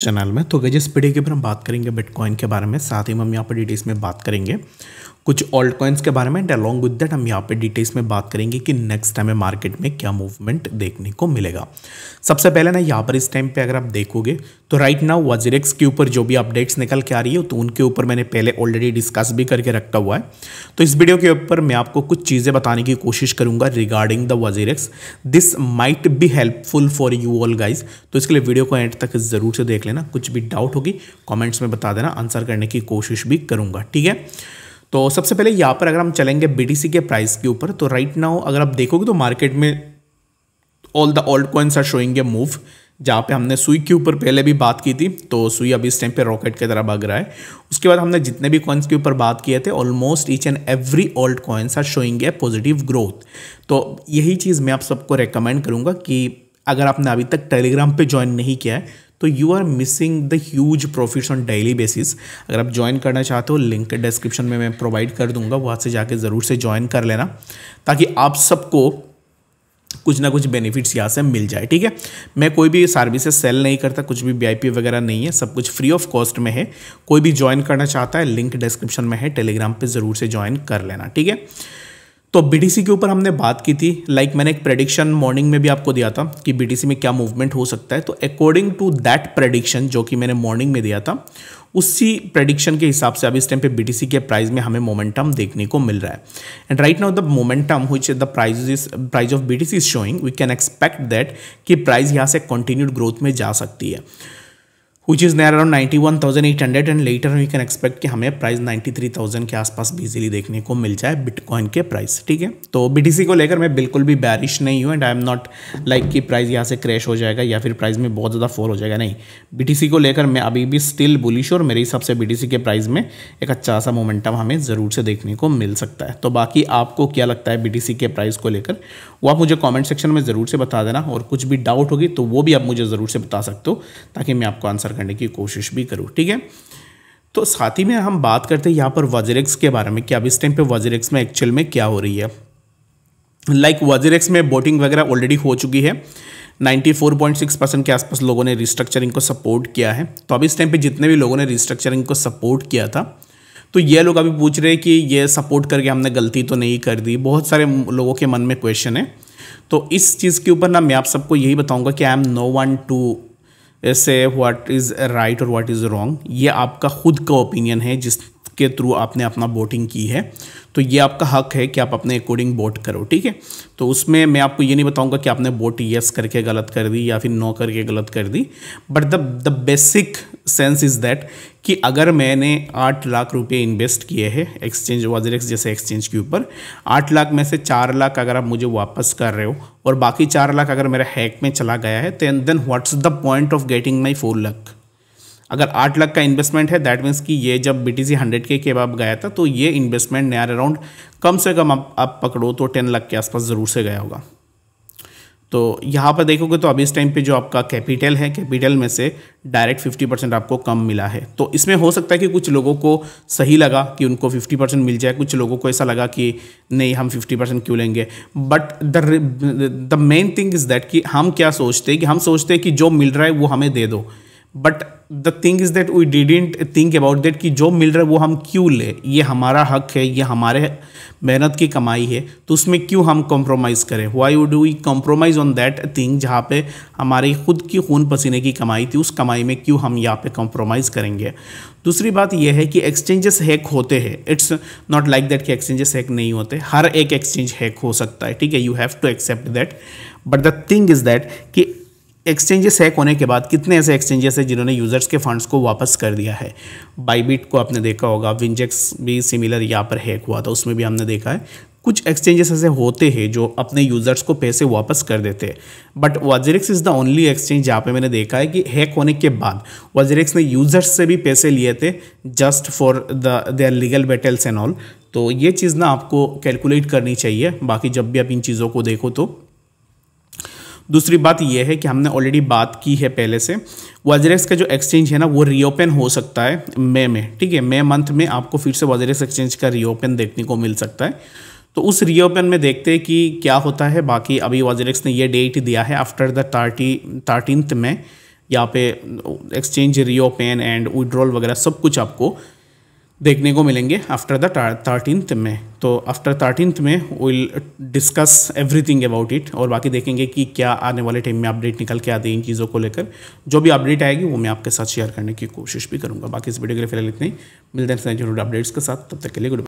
Channel में। तो जिस वीडियो के ऊपर हम बात करेंगे बिटकॉइन के बारे में, साथ ही हम यहाँ पर डिटेल्स में बात करेंगे कुछ ऑल्ट कॉइन्स के बारे में एंड अलॉन्ग विद दैट हम यहाँ पे डिटेल्स में बात करेंगे कि नेक्स्ट टाइम में मार्केट में क्या मूवमेंट देखने को मिलेगा। सबसे पहले ना यहाँ पर इस टाइम पे अगर आप देखोगे तो राइट नाउ वजीरेक्स के ऊपर जो भी अपडेट्स निकल के आ रही है तो उनके ऊपर मैंने पहले ऑलरेडी डिस्कस भी करके रखा हुआ है। तो इस वीडियो के ऊपर मैं आपको कुछ चीज़ें बताने की कोशिश करूंगा regarding the WazirX. This might be helpful for you all guys. तो इसके लिए वीडियो को एंड तक जरूर से देख लेना। कुछ भी डाउट होगी कॉमेंट्स में बता देना, आंसर करने की कोशिश भी करूंगा, ठीक है। तो सबसे पहले यहाँ पर अगर हम चलेंगे बीटीसी के प्राइस के ऊपर तो राइट नाउ अगर आप देखोगे तो मार्केट में all the alt coins are showing a move. जहाँ पे हमने सुई के ऊपर पहले भी बात की थी तो सुई अभी इस टाइम पे रॉकेट की तरह भाग रहा है। उसके बाद हमने जितने भी कॉइन्स के ऊपर बात किए थे almost each and every alt coins are showing a positive growth. तो यही चीज़ मैं आप सबको रेकमेंड करूँगा कि अगर आपने अभी तक टेलीग्राम पे ज्वाइन नहीं किया है तो you are missing the huge profits on daily basis. अगर आप ज्वाइन करना चाहते हो लिंक डिस्क्रिप्शन में मैं प्रोवाइड कर दूंगा, वहाँ से जाके ज़रूर से ज्वाइन कर लेना ताकि आप सबको कुछ ना कुछ बेनिफिट्स यहाँ से मिल जाए, ठीक है। मैं कोई भी सर्विसेज सेल नहीं करता, कुछ भी वीआईपी वगैरह नहीं है, सब कुछ फ्री ऑफ कॉस्ट में है। कोई भी ज्वाइन करना चाहता है लिंक डिस्क्रिप्शन में है, टेलीग्राम पे ज़रूर से ज्वाइन कर लेना, ठीक है। तो बीटीसी के ऊपर हमने बात की थी, मैंने एक प्रेडिक्शन मॉर्निंग में भी आपको दिया था कि बीटीसी में क्या मूवमेंट हो सकता है। तो अकॉर्डिंग टू दैट प्रेडिक्शन जो कि मैंने मॉर्निंग में दिया था उसी प्रेडिक्शन के हिसाब से अभी इस टाइम पे बीटीसी के प्राइस में हमें मोमेंटम देखने को मिल रहा है। And right now the momentum which the price of BTC is showing, we can expect that कि प्राइस यहाँ से कंटिन्यूड ग्रोथ में जा सकती है which is near around 91,800 and later we can expect कि हमें प्राइस 93,000 के आसपास भी इजीली देखने को मिल जाए बिटकॉइन के प्राइस, ठीक है। तो बीटीसी को लेकर मैं बिल्कुल भी बैरिश नहीं हूँ and I am not like कि प्राइस यहाँ से क्रैश हो जाएगा या फिर प्राइस में बहुत ज़्यादा फॉल हो जाएगा, नहीं। बीटीसी को लेकर मैं अभी भी स्टिल बुलिश और मेरे हिसाब से बीटीसी के प्राइस में एक अच्छा सा मोमेंटम हमें ज़रूर से देखने को मिल सकता है। तो बाकी आपको क्या लगता है बीटीसी के प्राइस को लेकर वो आप मुझे कॉमेंट सेक्शन में ज़रूर से बता देना, और कुछ भी डाउट होगी तो वो भी आप मुझे ज़रूर से बता सकते हो ताकि मैं आपको आंसर करने की कोशिश भी करूं, ठीक है। तो साथ ही में हम बात करते हैं यहाँ पर वजीरेक्स के बारे में कि अब इस टाइम पे वजीरेक्स में एक्चुअल में क्या हो रही है। वजीरेक्स में बोटिंग वगैरह ऑलरेडी हो चुकी है, 94.6% के आसपास लोगों ने रिस्ट्रक्चरिंग को सपोर्ट किया है। तो अब इस टाइम पे जितने भी लोगों ने रिस्ट्रक्चरिंग को सपोर्ट किया था तो ये लोग अभी पूछ रहे हैं कि ये सपोर्ट करके हमने गलती तो नहीं कर दी। बहुत सारे लोगों के मन में क्वेश्चन है। तो इस चीज़ के ऊपर ना मैं आप सबको यही बताऊंगा कि I am no one to say what is right और व्हाट इज़ रॉन्ग। ये आपका खुद का ओपिनियन है जिसके थ्रू आपने अपना वोटिंग की है, तो ये आपका हक है कि आप अपने अकॉर्डिंग वोट करो, ठीक है। तो उसमें मैं आपको ये नहीं बताऊंगा कि आपने वोट यस करके गलत कर दी या फिर नो करके गलत कर दी, but the basic sense is that कि अगर मैंने 8 लाख रुपए इन्वेस्ट किए हैं एक्सचेंज वजीरेक्स जैसे एक्सचेंज के ऊपर, 8 लाख में से 4 लाख अगर आप मुझे वापस कर रहे हो और बाकी 4 लाख अगर मेरा हैक में चला गया है then what's the point of getting my 4 lakh. अगर 8 लाख का इन्वेस्टमेंट है दैट मीन्स कि ये जब बीटीसी 100K के बाद गया था तो ये इन्वेस्टमेंट नियर अराउंड कम से कम आप पकड़ो तो 10 लाख के आसपास ज़रूर से गया होगा। तो यहाँ पर देखोगे तो अभी इस टाइम पे जो आपका कैपिटल है, कैपिटल में से डायरेक्ट 50% आपको कम मिला है। तो इसमें हो सकता है कि कुछ लोगों को सही लगा कि उनको 50% मिल जाए, कुछ लोगों को ऐसा लगा कि नहीं हम 50% क्यों लेंगे। But the main thing is that कि हम क्या सोचते हैं कि हम सोचते हैं कि जो मिल रहा है वो हमें दे दो, but the thing is that we didn't think about that कि जो मिल रहा है वो हम क्यों ले, ये हमारा हक है, ये हमारे मेहनत की कमाई है, तो उसमें क्यों हम कॉम्प्रोमाइज़ करें। Why would we compromise on that thing जहाँ पे हमारी खुद की खून पसीने की कमाई थी, उस कमाई में क्यों हम यहाँ पे कॉम्प्रोमाइज़ करेंगे। दूसरी बात यह है कि एक्सचेंजेस हैक होते हैं, इट्स नॉट लाइक दैट कि एक्सचेंजेस हैक नहीं होते, हर एक एक्सचेंज हैक हो सकता है, ठीक है। You have to accept that, but the thing is that कि एक्सचेंजेस हैक होने के बाद कितने ऐसे एक्सचेंजेस हैं जिन्होंने यूजर्स के फंड्स को वापस कर दिया है। बाइबिट को आपने देखा होगा, विंजेक्स भी सिमिलर यहाँ पर हैक हुआ था, उसमें भी हमने देखा है कुछ एक्सचेंजेस ऐसे होते हैं जो अपने यूजर्स को पैसे वापस कर देते हैं। But WazirX is the only exchange जहाँ पे मैंने देखा है कि हैक होने के बाद वजीरेक्स ने यूजर्स से भी पैसे लिए थे just for their legal battles and all. तो ये चीज़ ना आपको कैलकुलेट करनी चाहिए बाकी जब भी आप इन चीज़ों को देखो तो। दूसरी बात यह है कि हमने ऑलरेडी बात की है पहले से, वजीरेक्स का जो एक्सचेंज है ना वो रीओपन हो सकता है मई में, ठीक है। मई मंथ में आपको फिर से वजीरेक्स एक्सचेंज का रीओपन देखने को मिल सकता है। तो उस रीओपन में देखते हैं कि क्या होता है। बाकी अभी वजीरेक्स ने ये डेट दिया है आफ्टर द 13th में यहाँ पे एक्सचेंज रीओपन एंड विड्रॉल वगैरह सब कुछ आपको देखने को मिलेंगे आफ्टर द 13th में। तो आफ्टर 13th में will discuss everything about it, और बाकी देखेंगे कि क्या आने वाले टाइम में अपडेट निकल के आते हैं इन चीज़ों को लेकर। जो भी अपडेट आएगी वो मैं आपके साथ शेयर करने की कोशिश भी करूँगा। बाकी इस वीडियो के लिए फिलहाल इतना ही, मिलते हैं जरूर अपडेट्स के साथ, तब तक के लिए गुड।